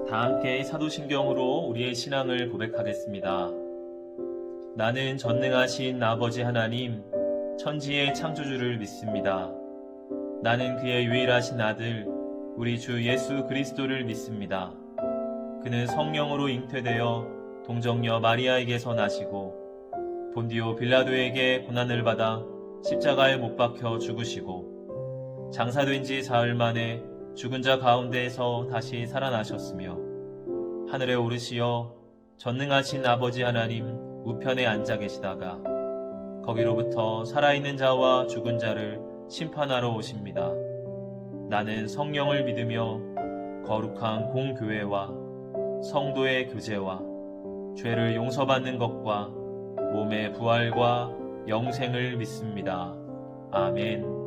다 함께 사도신경으로 우리의 신앙을 고백하겠습니다. 나는 전능하신 아버지 하나님, 천지의 창조주를 믿습니다. 나는 그의 유일하신 아들, 우리 주 예수 그리스도를 믿습니다. 그는 성령으로 잉태되어 동정녀 마리아에게서 나시고 본디오 빌라도에게 고난을 받아 십자가에 못 박혀 죽으시고 장사된 지 사흘 만에 죽은 자 가운데에서 다시 살아나셨으며 하늘에 오르시어 전능하신 아버지 하나님 우편에 앉아 계시다가 거기로부터 살아있는 자와 죽은 자를 심판하러 오십니다. 나는 성령을 믿으며 거룩한 공교회와 성도의 교제와 죄를 용서받는 것과 몸의 부활과 영생을 믿습니다. 아멘.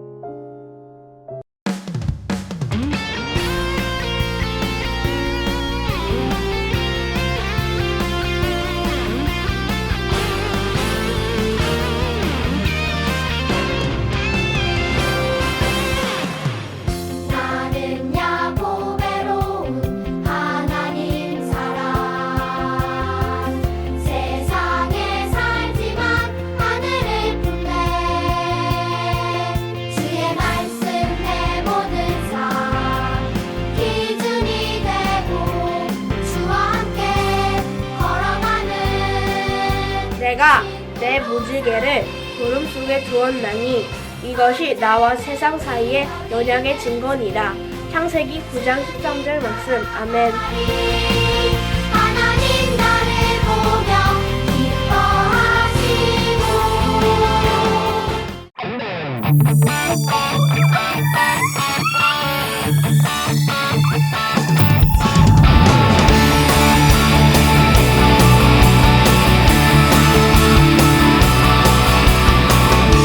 내가 내 무지개를 구름 속에 두었나니 이것이 나와 세상 사이의 언약의 증거니라. 창세기 9장 13절 말씀. 아멘. 하나님 나를 보며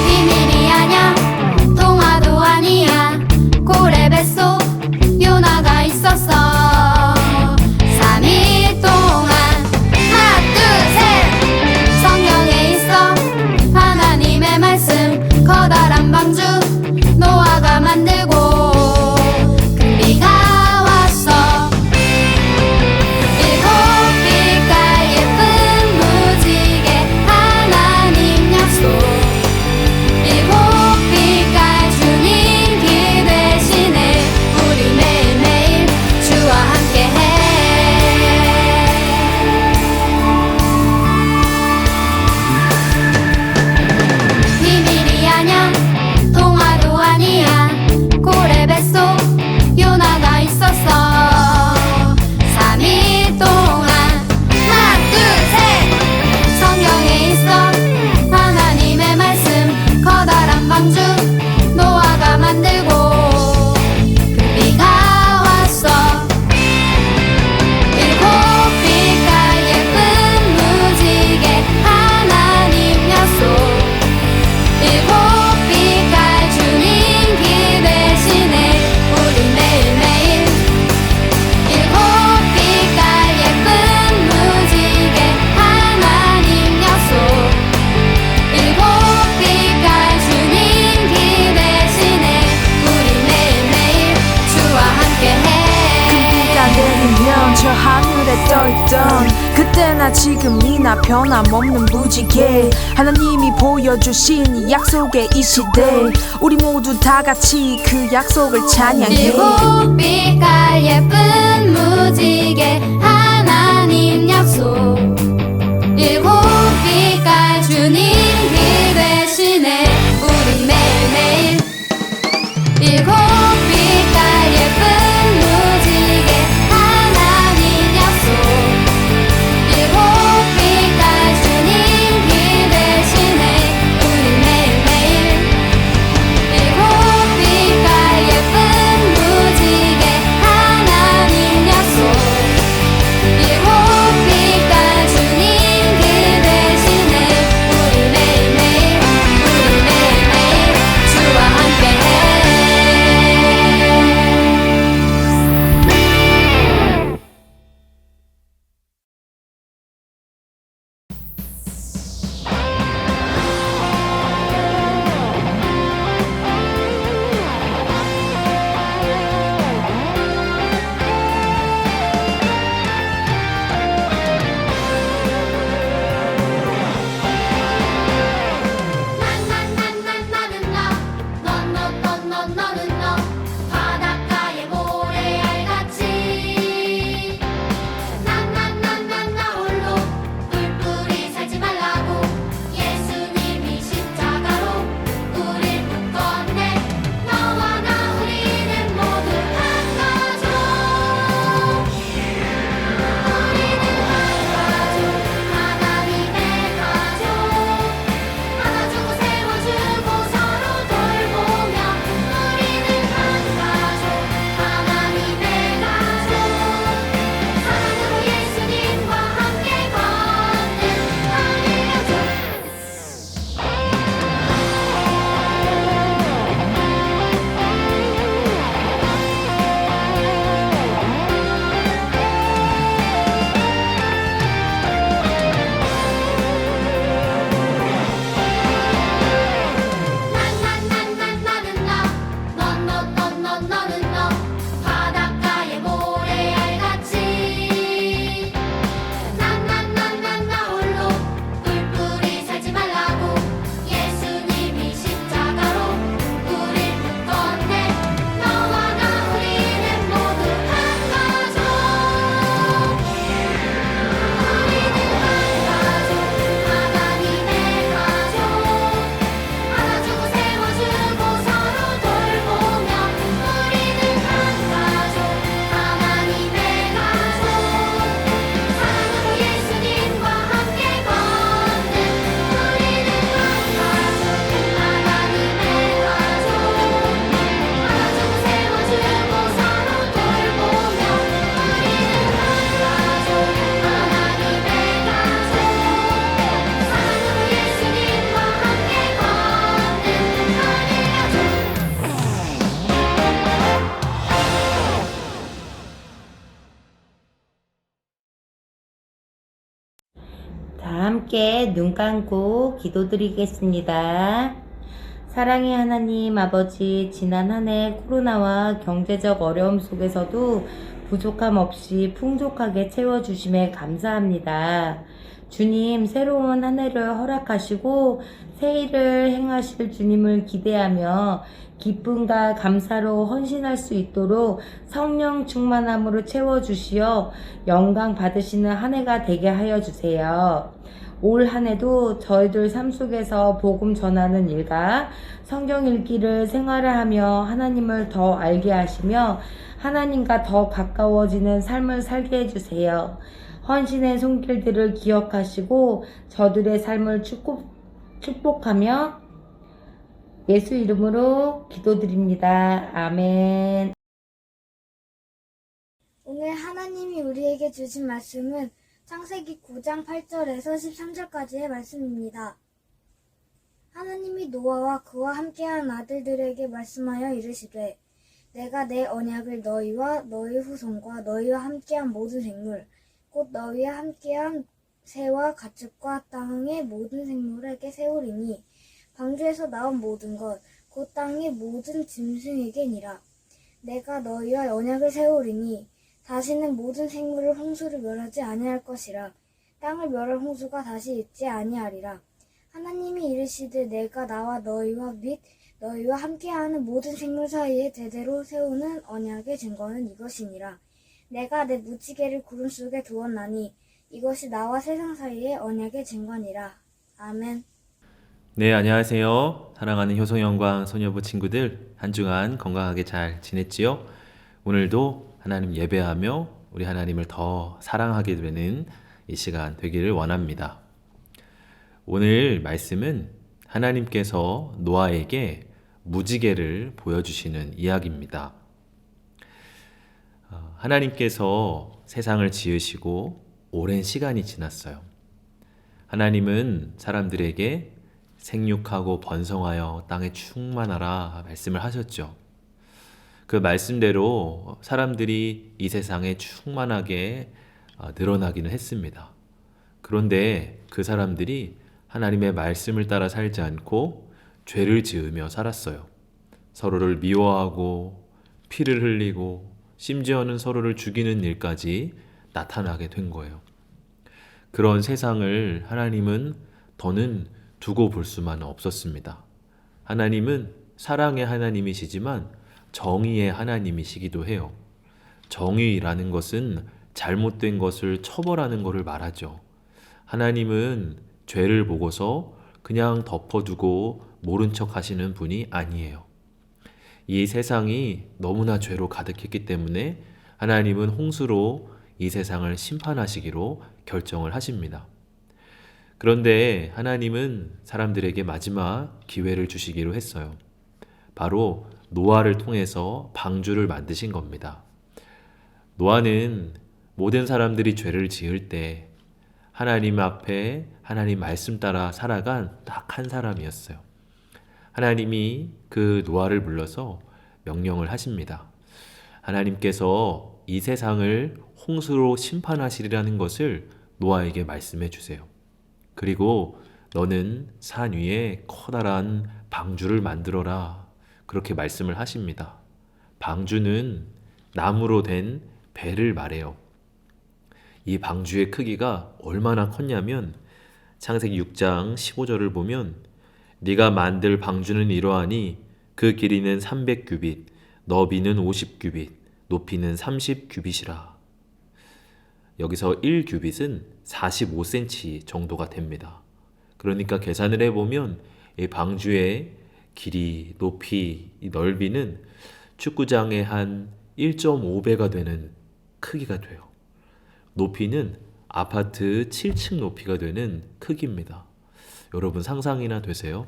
비밀이 아냐 동화도 아니야 고래 뱃속 요나가 있었어 3일 동안 하나 둘셋 성경에 있어 하나님의 말씀 커다란 방주 노아가 만들고 큰 비가 왔어 일곱 빛깔 예쁜 무지개 하나님 약속 일곱 빛깔 주님 길 대신에 우리 매일매일 주와 함께해 비밀이 아냐 동화도 아니야 고래 뱃속 요나가 있었어 3일 동안 하나 둘셋 성경에 있어 하나님의 말씀 커다란 방주 노아가 만들고 큰 비가 왔어 일곱 빛깔 예쁜 무지개 하나님 약속 일곱 빛깔 주님 길 대신에 우리 매일매일 일곱 빛깔 예쁜 무지개 하나님 약속 일곱 빛깔 주님 길 대신에 우리 매일매일 주와 함께해 비가 내리면 저 하늘에 떠있던 그때나 지금이나 변함없는 무지개 하나님이 보여주신 이 약속의 이 시대 우리 모두 다같이 그 약속을 찬양해 일곱 빛깔 예쁜 무지개 하나님 약속 일곱 빛깔 주님 길 대신에 우리 매일매일 일곱 빛깔 예쁜 무지개 하나님 약속 일곱 빛깔 주님 길 대신에 우리 매일매일 일곱 빛깔 예쁜 무지개 함께 눈 감고 기도드리겠습니다. 사랑의 하나님 아버지, 지난 한 해 코로나와 경제적 어려움 속에서도 부족함 없이 풍족하게 채워주심에 감사합니다. 주님, 새로운 한 해를 허락하시고 새 일을 행하실 주님을 기대하며 기쁨과 감사로 헌신할 수 있도록 성령 충만함으로 채워주시어 영광 받으시는 한 해가 되게 하여 주세요. 올 한 해도 저희들 삶 속에서 복음 전하는 일과 성경 읽기를 생활하며 하나님을 더 알게 하시며 하나님과 더 가까워지는 삶을 살게 해주세요. 헌신의 손길들을 기억하시고 저들의 삶을 축복하며 예수 이름으로 기도드립니다. 아멘. 오늘 하나님이 우리에게 주신 말씀은 창세기 9장 8절에서 13절까지의 말씀입니다. 하나님이 노아와 그와 함께한 아들들에게 말씀하여 이르시되 내가 내 언약을 너희와 너희 후손과 너희와 함께한 모든 생물 곧 너희와 함께한 새와 가축과 땅의 모든 생물에게 세우리니 방주에서 나온 모든 것 곧 땅의 모든 짐승에게니라. 내가 너희와 언약을 세우리니 다시는 모든 생물을 홍수를 멸하지 아니할 것이라. 땅을 멸할 홍수가 다시 있지 아니하리라. 하나님이 이르시되 내가 나와 너희와 및 너희와 함께하는 모든 생물 사이에 대대로 세우는 언약의 증거는 이것이니라. 내가 내 무지개를 구름 속에 두었나니 이것이 나와 세상 사이의 언약의 증거니라. 아멘. 네, 안녕하세요. 사랑하는 효성영광 소녀부 친구들, 한 주간 건강하게 잘 지냈지요? 오늘도 하나님 예배하며 우리 하나님을 더 사랑하게 되는 이 시간 되기를 원합니다. 오늘 말씀은 하나님께서 노아에게 무지개를 보여주시는 이야기입니다. 하나님께서 세상을 지으시고 오랜 시간이 지났어요. 하나님은 사람들에게 생육하고 번성하여 땅에 충만하라 말씀을 하셨죠. 그 말씀대로 사람들이 이 세상에 충만하게 늘어나기는 했습니다. 그런데 그 사람들이 하나님의 말씀을 따라 살지 않고 죄를 지으며 살았어요. 서로를 미워하고 피를 흘리고 심지어는 서로를 죽이는 일까지 나타나게 된 거예요. 그런 세상을 하나님은 더는 두고 볼 수만 없었습니다. 하나님은 사랑의 하나님이시지만 정의의 하나님이시기도 해요. 정의라는 것은 잘못된 것을 처벌하는 것을 말하죠. 하나님은 죄를 보고서 그냥 덮어두고 모른 척 하시는 분이 아니에요. 이 세상이 너무나 죄로 가득했기 때문에 하나님은 홍수로 이 세상을 심판하시기로 결정을 하십니다. 그런데 하나님은 사람들에게 마지막 기회를 주시기로 했어요. 바로 노아를 통해서 방주를 만드신 겁니다. 노아는 모든 사람들이 죄를 지을 때 하나님 앞에 하나님 말씀 따라 살아간 딱 한 사람이었어요. 하나님이 그 노아를 불러서 명령을 하십니다. 하나님께서 이 세상을 홍수로 심판하시리라는 것을 노아에게 말씀해 주세요. 그리고 너는 산 위에 커다란 방주를 만들어라. 그렇게 말씀을 하십니다. 방주는 나무로 된 배를 말해요. 이 방주의 크기가 얼마나 컸냐면 창세기 6장 15절을 보면 네가 만들 방주는 이러하니 그 길이는 300규빗, 너비는 50규빗, 높이는 30규빗이라. 여기서 1규빗은 45cm 정도가 됩니다. 그러니까 계산을 해보면 이 방주의 길이, 높이, 이 넓이는 축구장의 한 1.5배가 되는 크기가 돼요. 높이는 아파트 7층 높이가 되는 크기입니다. 여러분 상상이나 되세요?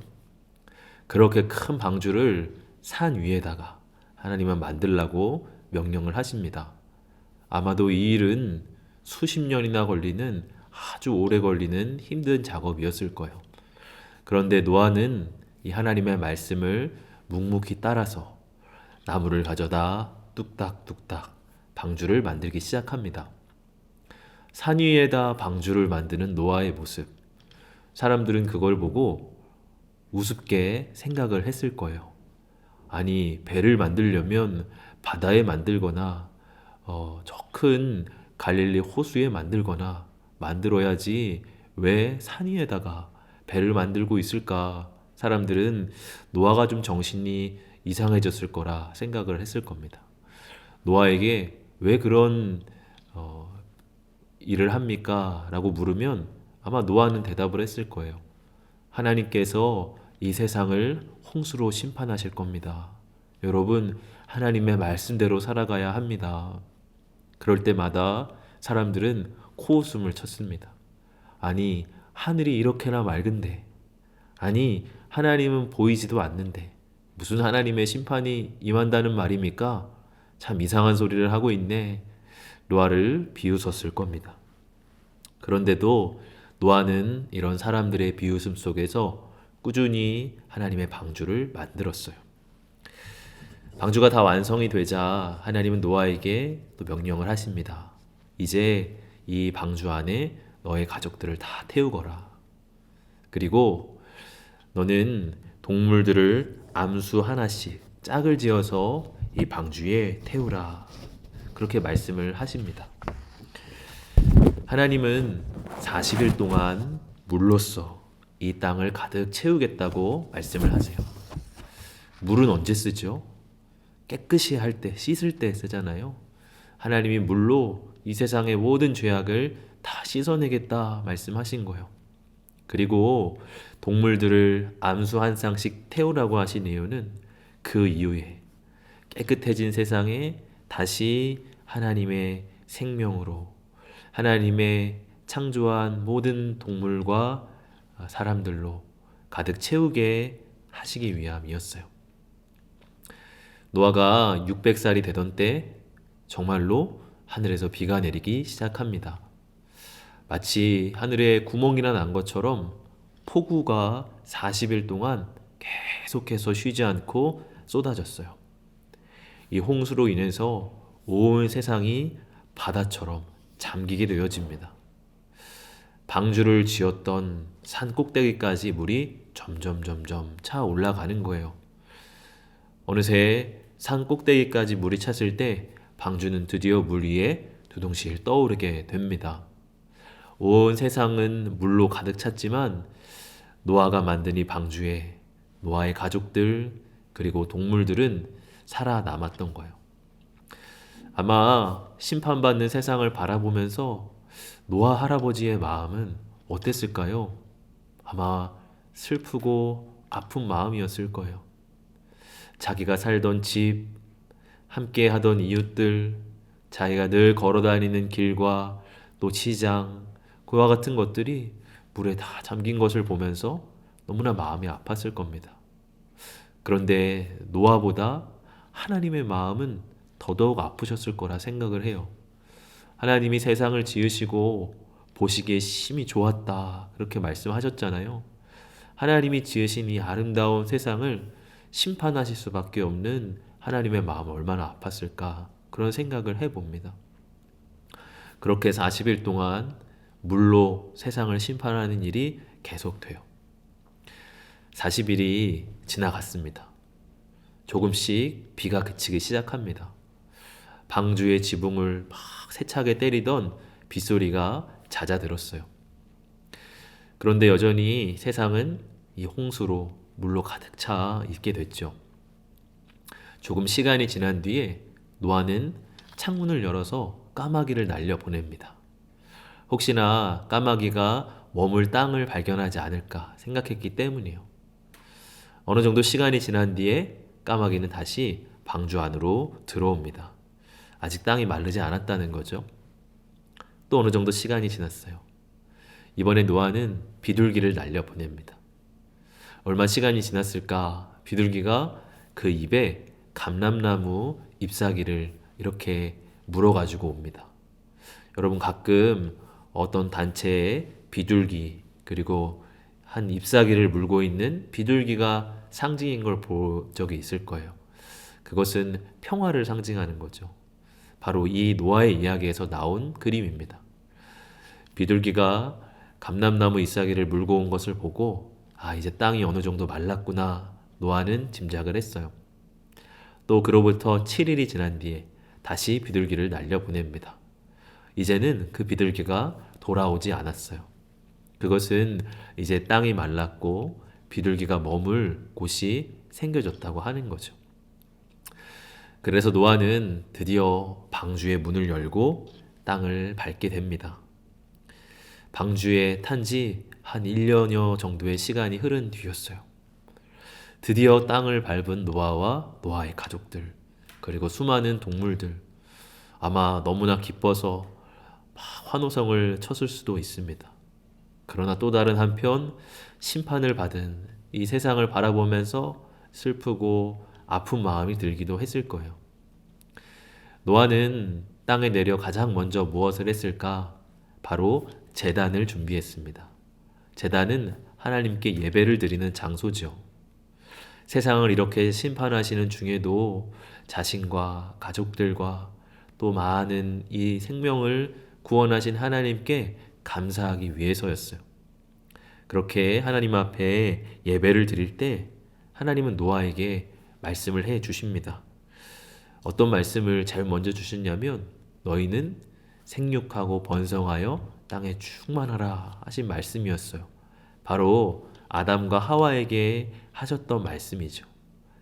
그렇게 큰 방주를 산 위에다가 하나님은 만들라고 명령을 하십니다. 아마도 이 일은 수십 년이나 걸리는 아주 오래 걸리는 힘든 작업이었을 거예요. 그런데 노아는 이 하나님의 말씀을 묵묵히 따라서 나무를 가져다 뚝딱뚝딱 방주를 만들기 시작합니다. 산 위에다 방주를 만드는 노아의 모습, 사람들은 그걸 보고 우습게 생각을 했을 거예요. 아니, 배를 만들려면 바다에 만들거나 저 큰 갈릴리 호수에 만들거나 만들어야지 왜 산 위에다가 배를 만들고 있을까? 사람들은 노아가 좀 정신이 이상해졌을 거라 생각을 했을 겁니다. 노아에게 왜 그런 일을 합니까? 라고 물으면 아마 노아는 대답을 했을 거예요. 하나님께서 이 세상을 홍수로 심판하실 겁니다. 여러분, 하나님의 말씀대로 살아가야 합니다. 그럴 때마다 사람들은 코웃음을 쳤습니다. 아니, 하늘이 이렇게나 맑은데, 아니, 하나님은 보이지도 않는데 무슨 하나님의 심판이 임한다는 말입니까? 참 이상한 소리를 하고 있네. 노아를 비웃었을 겁니다. 그런데도 노아는 이런 사람들의 비웃음 속에서 꾸준히 하나님의 방주를 만들었어요. 방주가 다 완성이 되자 하나님은 노아에게 또 명령을 하십니다. 이제 이 방주 안에 너의 가족들을 다 태우거라. 그리고 너는 동물들을 암수 하나씩 짝을 지어서 이 방주에 태우라. 그렇게 말씀을 하십니다. 하나님은 40일 동안 물로써 이 땅을 가득 채우겠다고 말씀을 하세요. 물은 언제 쓰죠? 깨끗이 할 때, 씻을 때 쓰잖아요. 하나님이 물로 이 세상의 모든 죄악을 다 씻어내겠다 말씀하신 거예요. 그리고 동물들을 암수 한 쌍씩 태우라고 하신 이유는 그 이후에 깨끗해진 세상에 다시 하나님의 생명으로 하나님의 창조한 모든 동물과 사람들로 가득 채우게 하시기 위함이었어요. 노아가 600살이 되던 때 정말로 하늘에서 비가 내리기 시작합니다. 마치 하늘에 구멍이나 난 것처럼 폭우가 40일 동안 계속해서 쉬지 않고 쏟아졌어요. 이 홍수로 인해서 온 세상이 바다처럼 잠기게 되어집니다. 방주를 지었던 산 꼭대기까지 물이 점점 차 올라가는 거예요. 어느새 산 꼭대기까지 물이 찼을 때 방주는 드디어 물 위에 두둥실 떠오르게 됩니다. 온 세상은 물로 가득 찼지만 노아가 만든 이 방주에 노아의 가족들 그리고 동물들은 살아남았던 거예요. 아마 심판받는 세상을 바라보면서 노아 할아버지의 마음은 어땠을까요? 아마 슬프고 아픈 마음이었을 거예요. 자기가 살던 집, 함께 하던 이웃들, 자기가 늘 걸어다니는 길과 또 시장, 그와 같은 것들이 물에 다 잠긴 것을 보면서 너무나 마음이 아팠을 겁니다. 그런데 노아보다 하나님의 마음은 더더욱 아프셨을 거라 생각을 해요. 하나님이 세상을 지으시고 보시기에 심히 좋았다 그렇게 말씀하셨잖아요. 하나님이 지으신 이 아름다운 세상을 심판하실 수밖에 없는 하나님의 마음은 얼마나 아팠을까 그런 생각을 해봅니다. 그렇게 40일 동안 물로 세상을 심판하는 일이 계속돼요. 40일이 지나갔습니다. 조금씩 비가 그치기 시작합니다. 방주의 지붕을 막 세차게 때리던 빗소리가 잦아들었어요. 그런데 여전히 세상은 이 홍수로 물로 가득 차 있게 됐죠. 조금 시간이 지난 뒤에 노아는 창문을 열어서 까마귀를 날려보냅니다. 혹시나 까마귀가 머물 땅을 발견하지 않을까 생각했기 때문이에요. 어느 정도 시간이 지난 뒤에 까마귀는 다시 방주 안으로 들어옵니다. 아직 땅이 마르지 않았다는 거죠. 또 어느 정도 시간이 지났어요. 이번에 노아는 비둘기를 날려보냅니다. 얼마 시간이 지났을까? 비둘기가 그 입에 감람나무 잎사귀를 이렇게 물어가지고 옵니다. 여러분 가끔 어떤 단체에 비둘기 그리고 한 잎사귀를 물고 있는 비둘기가 상징인 걸 본 적이 있을 거예요. 그것은 평화를 상징하는 거죠. 바로 이 노아의 이야기에서 나온 그림입니다. 비둘기가 감람나무 잎사귀를 물고 온 것을 보고 이제 땅이 어느 정도 말랐구나 노아는 짐작을 했어요. 또 그로부터 7일이 지난 뒤에 다시 비둘기를 날려보냅니다. 이제는 그 비둘기가 돌아오지 않았어요. 그것은 이제 땅이 말랐고 비둘기가 머물 곳이 생겨졌다고 하는 거죠. 그래서 노아는 드디어 방주의 문을 열고 땅을 밟게 됩니다. 방주에 탄 지 한 1년여 정도의 시간이 흐른 뒤였어요. 드디어 땅을 밟은 노아와 노아의 가족들, 그리고 수많은 동물들, 아마 너무나 기뻐서 환호성을 쳤을 수도 있습니다. 그러나 또 다른 한편 심판을 받은 이 세상을 바라보면서 슬프고 아픈 마음이 들기도 했을 거예요. 노아는 땅에 내려 가장 먼저 무엇을 했을까? 바로 제단을 준비했습니다. 제단은 하나님께 예배를 드리는 장소죠. 세상을 이렇게 심판하시는 중에도 자신과 가족들과 또 많은 이 생명을 구원하신 하나님께 감사하기 위해서였어요. 그렇게 하나님 앞에 예배를 드릴 때 하나님은 노아에게 말씀을 해 주십니다. 어떤 말씀을 제일 먼저 주셨냐면 너희는 생육하고 번성하여 땅에 충만하라 하신 말씀이었어요. 바로 아담과 하와에게 하셨던 말씀이죠.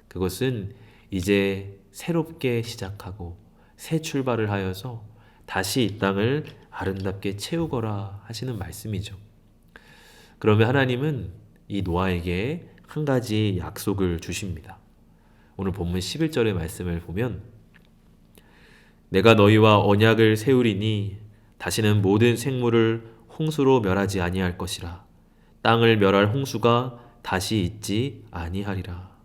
그것은 이제 새롭게 시작하고 새 출발을 하여서 다시 이 땅을 아름답게 채우거라 하시는 말씀이죠. 그러면 하나님은 이 노아에게 한 가지 약속을 주십니다. 오늘 본문 11절의 말씀을 보면 내가 너희와 언약을 세우리니 다시는 모든 생물을 홍수로 멸하지 아니할 것이라. 땅을 멸할 홍수가 다시 있지 아니하리라.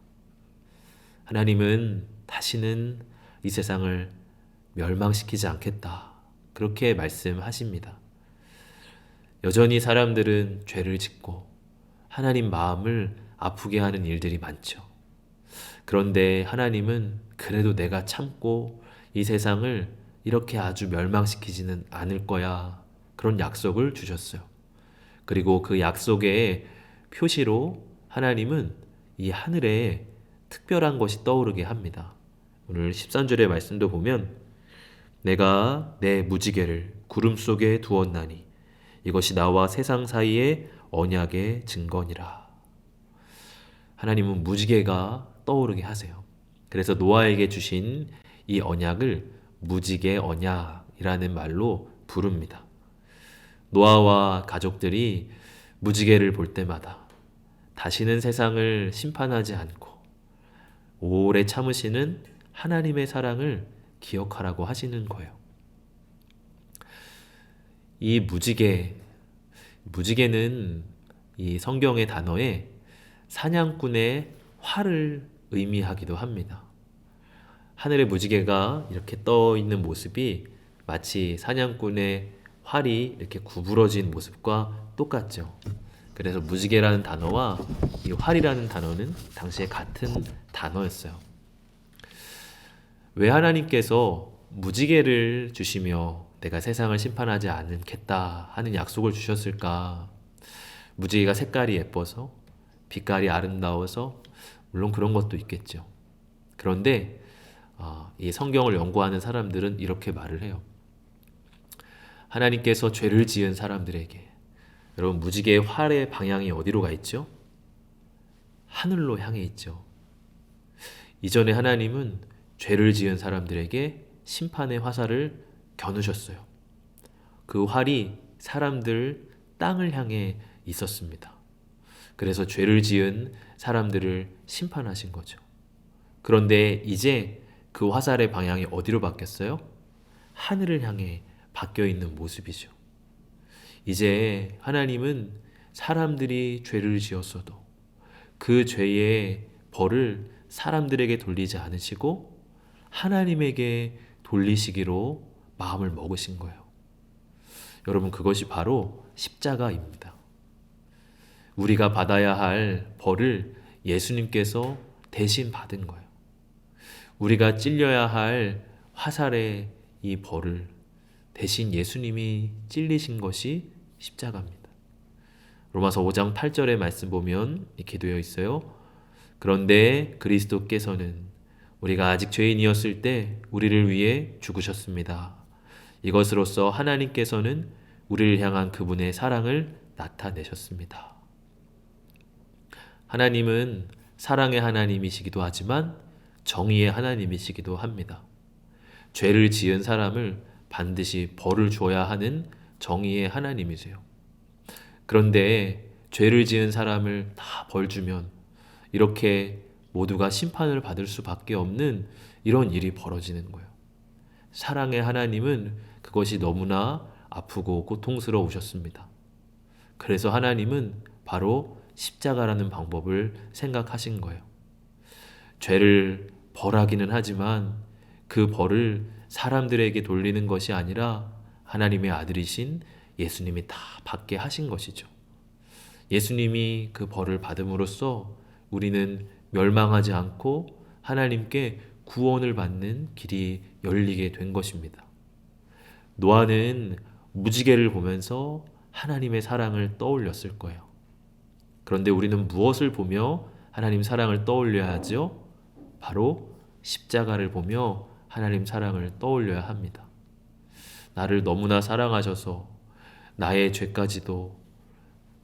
하나님은 다시는 이 세상을 멸망시키지 않겠다. 그렇게 말씀하십니다. 여전히 사람들은 죄를 짓고 하나님 마음을 아프게 하는 일들이 많죠. 그런데 하나님은 그래도 내가 참고 이 세상을 이렇게 아주 멸망시키지는 않을 거야. 그런 약속을 주셨어요. 그리고 그 약속의 표시로 하나님은 이 하늘에 특별한 것이 떠오르게 합니다. 오늘 13절의 말씀도 보면 내가 내 무지개를 구름 속에 두었나니 이것이 나와 세상 사이의 언약의 증거니라. 하나님은 무지개가 떠오르게 하세요. 그래서 노아에게 주신 이 언약을 무지개 언약이라는 말로 부릅니다. 노아와 가족들이 무지개를 볼 때마다 다시는 세상을 심판하지 않고 오래 참으시는 하나님의 사랑을 기억하라고 하시는 거예요. 이 무지개는 이 성경의 단어에 사냥꾼의 활을 의미하기도 합니다. 하늘의 무지개가 이렇게 떠 있는 모습이 마치 사냥꾼의 활이 이렇게 구부러진 모습과 똑같죠. 그래서 무지개라는 단어와 이 활이라는 단어는 당시에 같은 단어였어요. 왜 하나님께서 무지개를 주시며 내가 세상을 심판하지 않겠다 하는 약속을 주셨을까? 무지개가 색깔이 예뻐서, 빛깔이 아름다워서, 물론 그런 것도 있겠죠. 그런데 이 성경을 연구하는 사람들은 이렇게 말을 해요. 하나님께서 죄를 지은 사람들에게, 여러분 무지개의 활의 방향이 어디로 가 있죠? 하늘로 향해 있죠. 이전에 하나님은 죄를 지은 사람들에게 심판의 화살을 겨누셨어요. 그 활이 사람들 땅을 향해 있었습니다. 그래서 죄를 지은 사람들을 심판하신 거죠. 그런데 이제 그 화살의 방향이 어디로 바뀌었어요? 하늘을 향해 바뀌어 있는 모습이죠. 이제 하나님은 사람들이 죄를 지었어도 그 죄의 벌을 사람들에게 돌리지 않으시고 하나님에게 돌리시기로 마음을 먹으신 거예요. 여러분, 그것이 바로 십자가입니다. 우리가 받아야 할 벌을 예수님께서 대신 받은 거예요. 우리가 찔려야 할 화살의 이 벌을 대신 예수님이 찔리신 것이 십자가입니다. 로마서 5장 8절의 말씀 보면 이렇게 되어 있어요. 그런데 그리스도께서는 우리가 아직 죄인이었을 때 우리를 위해 죽으셨습니다. 이것으로써 하나님께서는 우리를 향한 그분의 사랑을 나타내셨습니다. 하나님은 사랑의 하나님이시기도 하지만 정의의 하나님이시기도 합니다. 죄를 지은 사람을 반드시 벌을 줘야 하는 정의의 하나님이세요. 그런데 죄를 지은 사람을 다 벌 주면 이렇게 모두가 심판을 받을 수밖에 없는 이런 일이 벌어지는 거예요. 사랑의 하나님은 그것이 너무나 아프고 고통스러우셨습니다. 그래서 하나님은 바로 십자가라는 방법을 생각하신 거예요. 죄를 벌하기는 하지만 그 벌을 사람들에게 돌리는 것이 아니라 하나님의 아들이신 예수님이 다 받게 하신 것이죠. 예수님이 그 벌을 받음으로써 우리는 멸망하지 않고 하나님께 구원을 받는 길이 열리게 된 것입니다. 노아는 무지개를 보면서 하나님의 사랑을 떠올렸을 거예요. 그런데 우리는 무엇을 보며 하나님 사랑을 떠올려야 하죠? 바로 십자가를 보며 하나님 사랑을 떠올려야 합니다. 나를 너무나 사랑하셔서 나의 죄까지도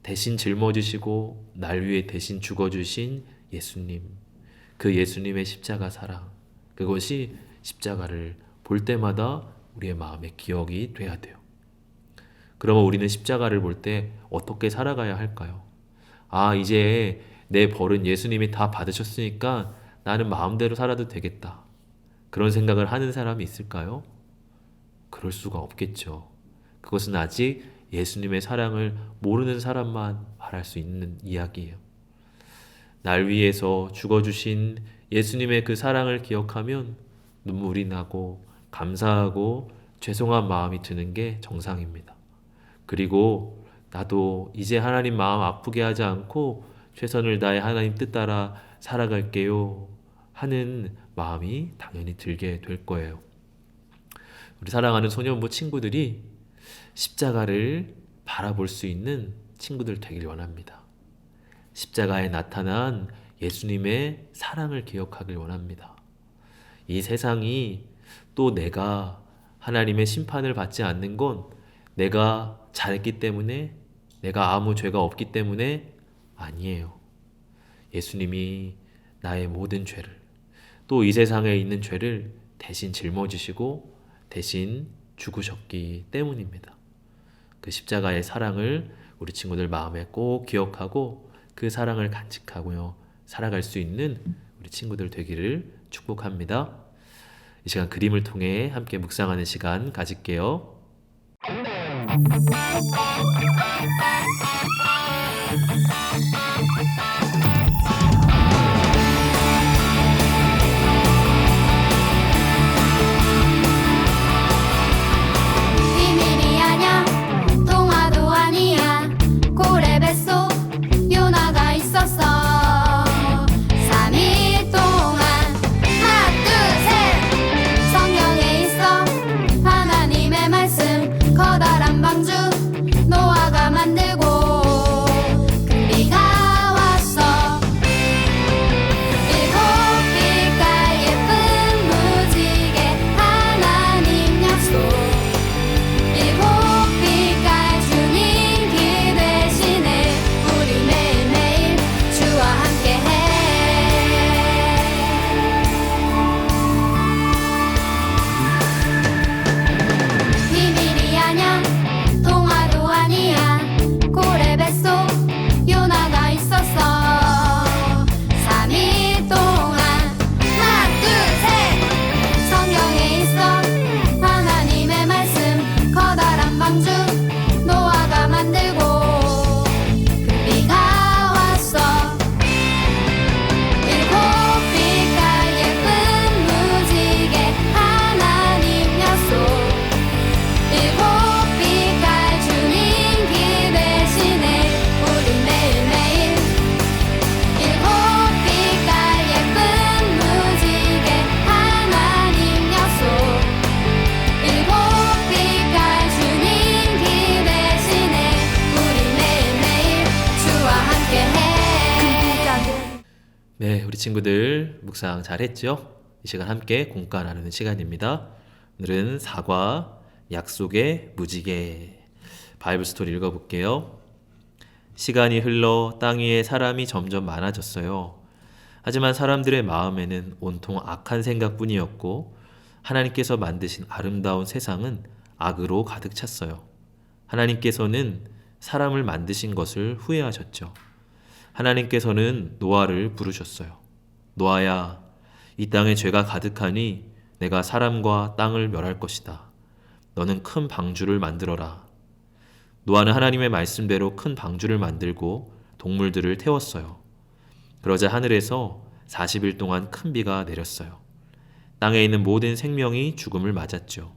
대신 짊어지시고 날 위해 대신 죽어주신 예수님, 그 예수님의 십자가 사랑, 그것이 십자가를 볼 때마다 우리의 마음에 기억이 돼야 돼요. 그러면 우리는 십자가를 볼 때 어떻게 살아가야 할까요? 아, 이제 내 벌은 예수님이 다 받으셨으니까 나는 마음대로 살아도 되겠다. 그런 생각을 하는 사람이 있을까요? 그럴 수가 없겠죠. 그것은 아직 예수님의 사랑을 모르는 사람만 말할 수 있는 이야기예요. 날 위해서 죽어주신 예수님의 그 사랑을 기억하면 눈물이 나고 감사하고 죄송한 마음이 드는 게 정상입니다. 그리고 나도 이제 하나님 마음 아프게 하지 않고 최선을 다해 하나님 뜻 따라 살아갈게요 하는 마음이 당연히 들게 될 거예요. 우리 사랑하는 소년부 친구들이 십자가를 바라볼 수 있는 친구들 되길 원합니다. 십자가에 나타난 예수님의 사랑을 기억하길 원합니다. 이 세상이 또 내가 하나님의 심판을 받지 않는 건 내가 잘했기 때문에, 내가 아무 죄가 없기 때문에 아니에요. 예수님이 나의 모든 죄를, 또 이 세상에 있는 죄를 대신 짊어지시고 대신 죽으셨기 때문입니다. 그 십자가의 사랑을 우리 친구들 마음에 꼭 기억하고 그 사랑을 간직하고요 살아갈 수 있는 우리 친구들 되기를 축복합니다. 이 시간 그림을 통해 함께 묵상하는 시간 가질게요. 비밀이 아냐 동화도 아니야 고래 뱃속 요나가 있었어 3일 동안 하나 둘셋 성경에 있어 하나님의 말씀 커다란 방주 노아가 만들고 큰 비가 왔어 일곱 빛깔 예쁜 무지개 하나님 약속 일곱 빛깔 주님 길 대신에 우리 매일매일 주와 함께해 비밀이 아냐 우리 친구들 묵상 잘했죠? 이 시간 함께 공과 나누는 시간입니다. 오늘은 사과, 약속의 무지개 바이블 스토리 읽어볼게요. 시간이 흘러 땅 위에 사람이 점점 많아졌어요. 하지만 사람들의 마음에는 온통 악한 생각뿐이었고 하나님께서 만드신 아름다운 세상은 악으로 가득 찼어요. 하나님께서는 사람을 만드신 것을 후회하셨죠. 하나님께서는 노아를 부르셨어요. 노아야, 이 땅에 죄가 가득하니 내가 사람과 땅을 멸할 것이다. 너는 큰 방주를 만들어라. 노아는 하나님의 말씀대로 큰 방주를 만들고 동물들을 태웠어요. 그러자 하늘에서 40일 동안 큰 비가 내렸어요. 땅에 있는 모든 생명이 죽음을 맞았죠.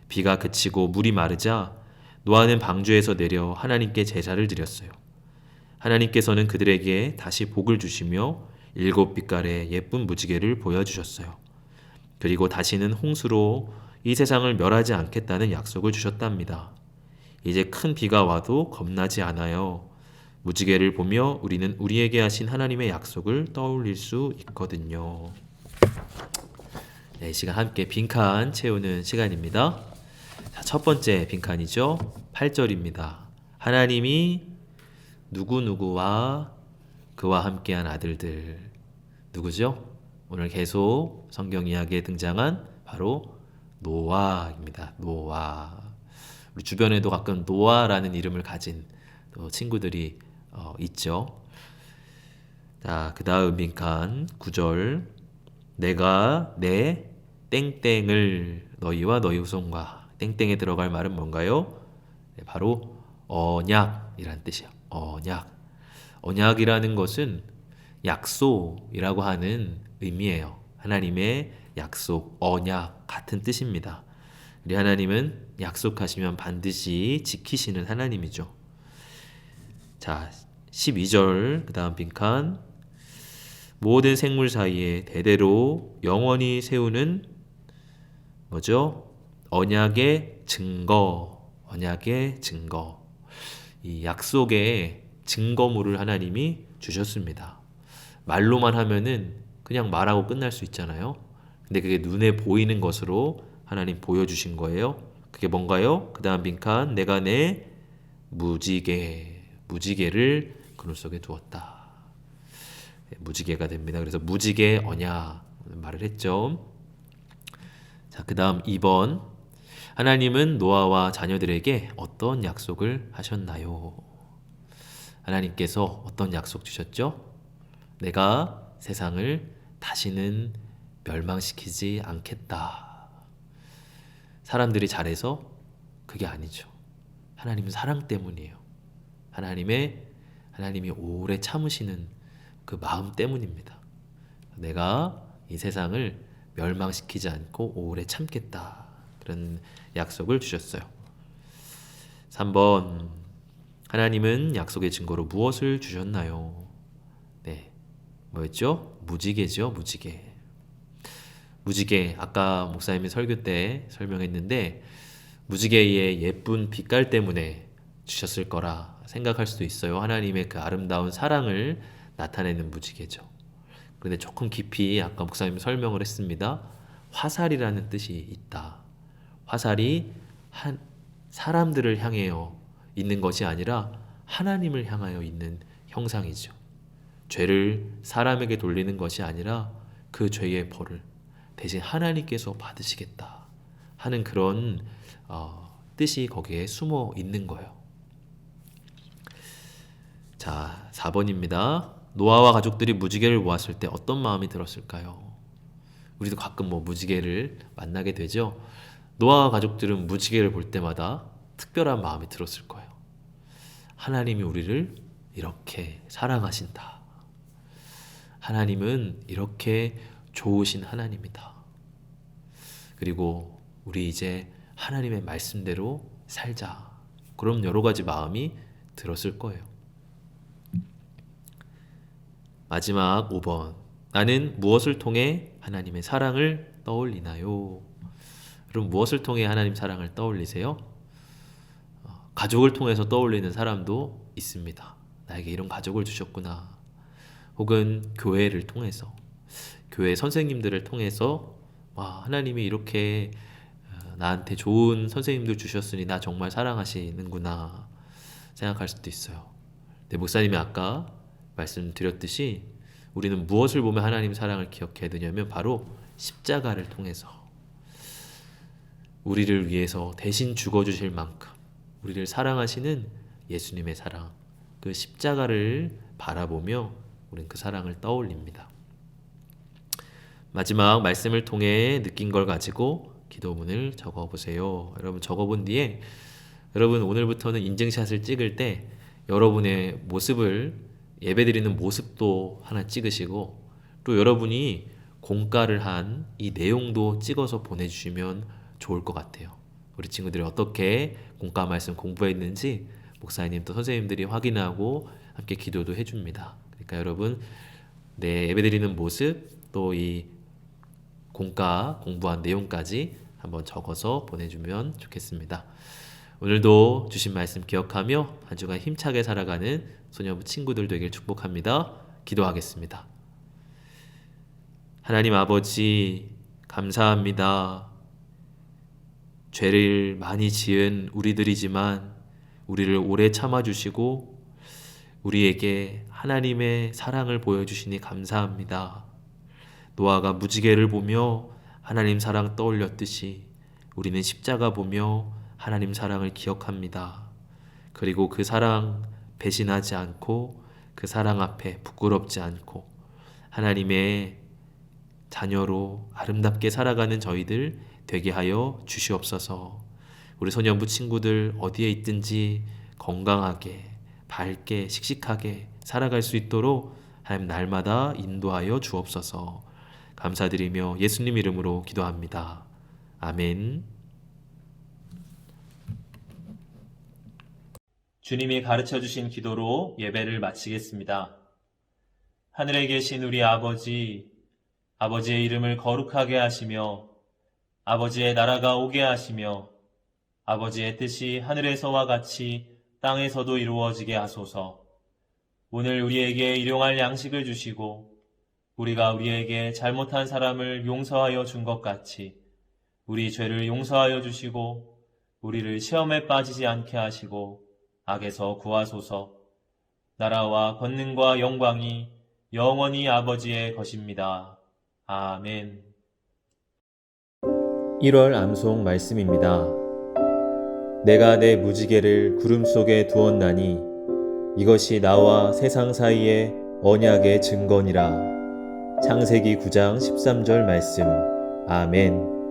비가 그치고 물이 마르자 노아는 방주에서 내려 하나님께 제사를 드렸어요. 하나님께서는 그들에게 다시 복을 주시며 7빛깔의 예쁜 무지개를 보여주셨어요. 그리고 다시는 홍수로 이 세상을 멸하지 않겠다는 약속을 주셨답니다. 이제 큰 비가 와도 겁나지 않아요. 무지개를 보며 우리는 우리에게 하신 하나님의 약속을 떠올릴 수 있거든요. 네, 이 시간 함께 빈칸 채우는 시간입니다. 자, 첫 번째 빈칸이죠. 8절입니다. 하나님이 누구누구와 그와 함께한 아들들. 누구죠? 오늘 계속 성경 이야기에 등장한 바로 노아입니다. 노아. 우리 주변에도 가끔 노아라는 이름을 가진 또 친구들이 있죠. 자, 그 다음 빈칸 9절. 내가 내 땡땡을 너희와 너희 후손과. 땡땡에 들어갈 말은 뭔가요? 네, 바로 언약이란 뜻이에요. 언약. 언약이라는 것은 약속이라고 하는 의미예요. 하나님의 약속, 언약 같은 뜻입니다. 우리 하나님은 약속하시면 반드시 지키시는 하나님이죠. 자, 12절 그 다음 빈칸. 모든 생물 사이에 대대로 영원히 세우는 뭐죠? 언약의 증거. 언약의 증거. 이 약속의 증거물을 하나님이 주셨습니다. 말로만 하면은 그냥 말하고 끝날 수 있잖아요. 근데 그게 눈에 보이는 것으로 하나님 보여주신 거예요. 그게 뭔가요? 그 다음 빈칸. 내가 내 무지개를 그늘 속에 두었다. 무지개가 됩니다. 그래서 무지개 언약 말을 했죠. 자, 그 다음 2번. 하나님은 노아와 자녀들에게 어떤 약속을 하셨나요? 하나님께서 어떤 약속 주셨죠? 내가 세상을 다시는 멸망시키지 않겠다. 사람들이 잘해서 그게 아니죠. 하나님은 사랑 때문이에요. 하나님이 오래 참으시는 그 마음 때문입니다. 내가 이 세상을 멸망시키지 않고 오래 참겠다. 그런 약속을 주셨어요. 3번. 하나님은 약속의 증거로 무엇을 주셨나요? 네, 뭐였죠? 무지개죠, 무지개. 무지개, 아까 목사님이 설교 때 설명했는데 무지개의 예쁜 빛깔 때문에 주셨을 거라 생각할 수도 있어요. 하나님의 그 아름다운 사랑을 나타내는 무지개죠. 그런데 조금 깊이 아까 목사님이 설명을 했습니다. 화살이라는 뜻이 있다. 화살이 사람들을 향하여 있는 것이 아니라 하나님을 향하여 있는 형상이죠. 죄를 사람에게 돌리는 것이 아니라 그 죄의 벌을 대신 하나님께서 받으시겠다 하는 그런 뜻이 거기에 숨어 있는 거예요. 자, 4번입니다. 노아와 가족들이 무지개를 보았을 때 어떤 마음이 들었을까요? 우리도 가끔 무지개를 만나게 되죠. 노아와 가족들은 무지개를 볼 때마다 특별한 마음이 들었을 거예요. 하나님이 우리를 이렇게 사랑하신다. 하나님은 이렇게 좋으신 하나님이다. 그리고 우리 이제 하나님의 말씀대로 살자. 그럼 여러 가지 마음이 들었을 거예요. 마지막 5번. 나는 무엇을 통해 하나님의 사랑을 떠올리나요? 그럼 무엇을 통해 하나님 사랑을 떠올리세요? 가족을 통해서 떠올리는 사람도 있습니다. 나에게 이런 가족을 주셨구나. 혹은 교회를 통해서, 교회 선생님들을 통해서 와, 하나님이 이렇게 나한테 좋은 선생님들 주셨으니 나 정말 사랑하시는구나 생각할 수도 있어요. 네, 목사님이 아까 말씀드렸듯이 우리는 무엇을 보면 하나님 사랑을 기억해야 되냐면 바로 십자가를 통해서 우리를 위해서 대신 죽어주실 만큼 우리를 사랑하시는 예수님의 사랑, 그 십자가를 바라보며 우리는 그 사랑을 떠올립니다. 마지막 말씀을 통해 느낀 걸 가지고 기도문을 적어보세요. 여러분 적어본 뒤에 여러분 오늘부터는 인증샷을 찍을 때 여러분의 모습을 예배드리는 모습도 하나 찍으시고 또 여러분이 공과를 한 이 내용도 찍어서 보내주시면 좋을 것 같아요. 우리 친구들이 어떻게 공과 말씀 공부했는지 목사님 또 선생님들이 확인하고 함께 기도도 해줍니다. 그러니까 여러분 내 예배드리는 모습 또 이 공과 공부한 내용까지 한번 적어서 보내주면 좋겠습니다. 오늘도 주신 말씀 기억하며 한 주간 힘차게 살아가는 소녀부 친구들 되길 축복합니다. 기도하겠습니다. 하나님 아버지 감사합니다. 죄를 많이 지은 우리들이지만 우리를 오래 참아주시고 우리에게 하나님의 사랑을 보여주시니 감사합니다. 노아가 무지개를 보며 하나님 사랑 떠올렸듯이 우리는 십자가 보며 하나님 사랑을 기억합니다. 그리고 그 사랑 배신하지 않고 그 사랑 앞에 부끄럽지 않고 하나님의 자녀로 아름답게 살아가는 저희들 되게 하여 주시옵소서. 우리 소년부 친구들 어디에 있든지 건강하게 밝게 씩씩하게 살아갈 수 있도록 하나님 날마다 인도하여 주옵소서. 감사드리며 예수님 이름으로 기도합니다. 아멘. 주님이 가르쳐 주신 기도로 예배를 마치겠습니다. 하늘에 계신 우리 아버지, 아버지의 이름을 거룩하게 하시며 아버지의 나라가 오게 하시며 아버지의 뜻이 하늘에서와 같이 땅에서도 이루어지게 하소서. 오늘 우리에게 일용할 양식을 주시고 우리가 우리에게 잘못한 사람을 용서하여 준 것 같이 우리 죄를 용서하여 주시고 우리를 시험에 빠지지 않게 하시고 악에서 구하소서. 나라와 권능과 영광이 영원히 아버지의 것입니다. 아멘. 1월 암송 말씀입니다. 내가 내 무지개를 구름 속에 두었나니 이것이 나와 세상 사이의 언약의 증거니라. 창세기 9장 13절 말씀. 아멘.